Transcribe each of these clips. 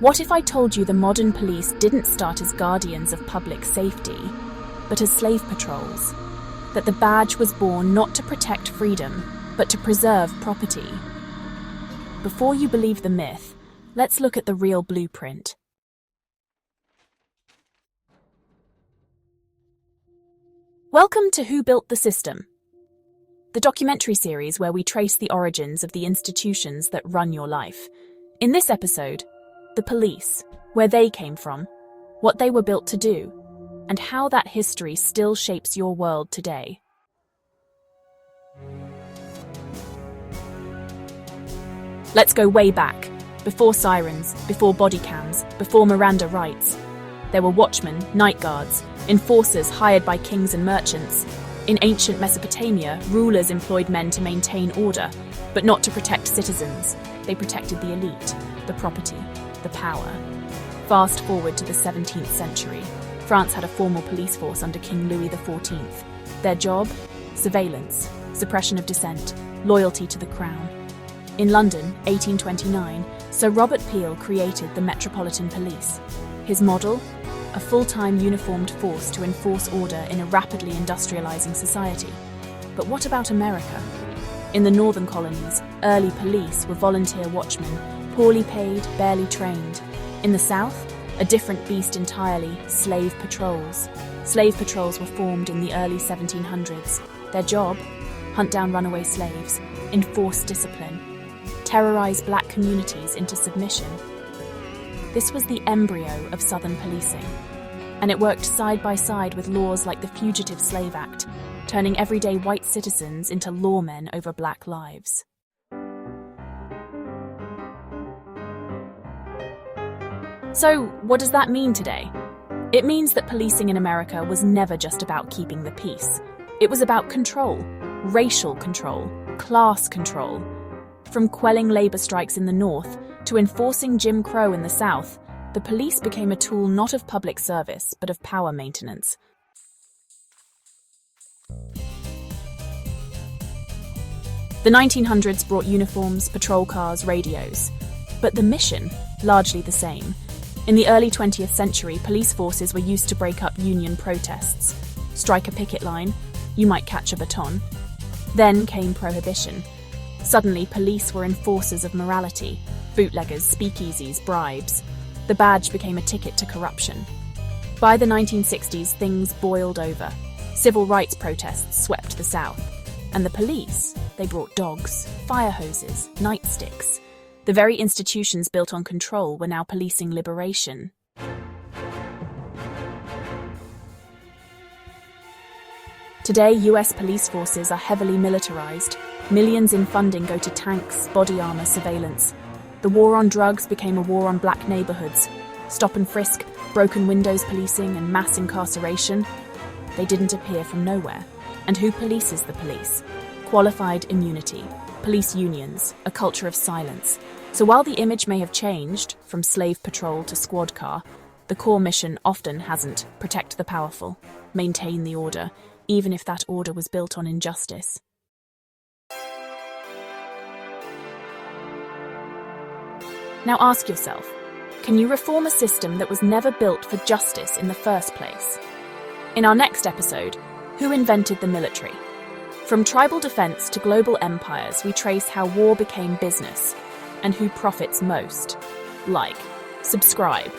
What if I told you the modern police didn't start as guardians of public safety, but as slave patrols? That the badge was born not to protect freedom, but to preserve property? Before you believe the myth, let's look at the real blueprint. Welcome to Who Built the System, the documentary series where we trace the origins of the institutions that run your life. In this episode, the police, where they came from, what they were built to do, and how that history still shapes your world today. Let's go way back, before sirens, before body cams, before Miranda rights. There were watchmen, night guards, enforcers hired by kings and merchants. In ancient Mesopotamia, rulers employed men to maintain order, but not to protect citizens. They protected the elite, the property, the power. Fast forward to the 17th century. France had a formal police force under King Louis XIV. Their job? Surveillance, suppression of dissent, loyalty to the crown. In London, 1829, Sir Robert Peel created the Metropolitan Police. His model? A full-time uniformed force to enforce order in a rapidly industrializing society. But what about America? In the northern colonies, early police were volunteer watchmen, poorly paid, barely trained. In the South, a different beast entirely, slave patrols. Slave patrols were formed in the early 1700s. Their job? Hunt down runaway slaves, enforce discipline, terrorize black communities into submission. This was the embryo of Southern policing, and it worked side by side with laws like the Fugitive Slave Act, turning everyday white citizens into lawmen over black lives. So, what does that mean today? It means that policing in America was never just about keeping the peace. It was about control, racial control, class control. From quelling labor strikes in the North to enforcing Jim Crow in the South, the police became a tool not of public service, but of power maintenance. The 1900s brought uniforms, patrol cars, radios. But the mission, largely the same. In the early 20th century, police forces were used to break up union protests. Strike a picket line, you might catch a baton. Then came Prohibition. Suddenly, police were enforcers of morality, bootleggers, speakeasies, bribes. The badge became a ticket to corruption. By the 1960s, things boiled over. Civil rights protests swept the South. And the police, they brought dogs, fire hoses, nightsticks. The very institutions built on control were now policing liberation. Today, US police forces are heavily militarized. Millions in funding go to tanks, body armor, surveillance. The war on drugs became a war on black neighborhoods. Stop and frisk, broken windows policing, and mass incarceration. They didn't appear from nowhere. And who polices the police? Qualified immunity, police unions, a culture of silence. So while the image may have changed, from slave patrol to squad car, the core mission often hasn't. Protect the powerful, maintain the order, even if that order was built on injustice. Now ask yourself, can you reform a system that was never built for justice in the first place? In our next episode, who invented the military? From tribal defense to global empires, we trace how war became business and who profits most. Like, subscribe,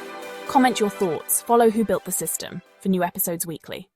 comment your thoughts, follow Who Built the System for new episodes weekly.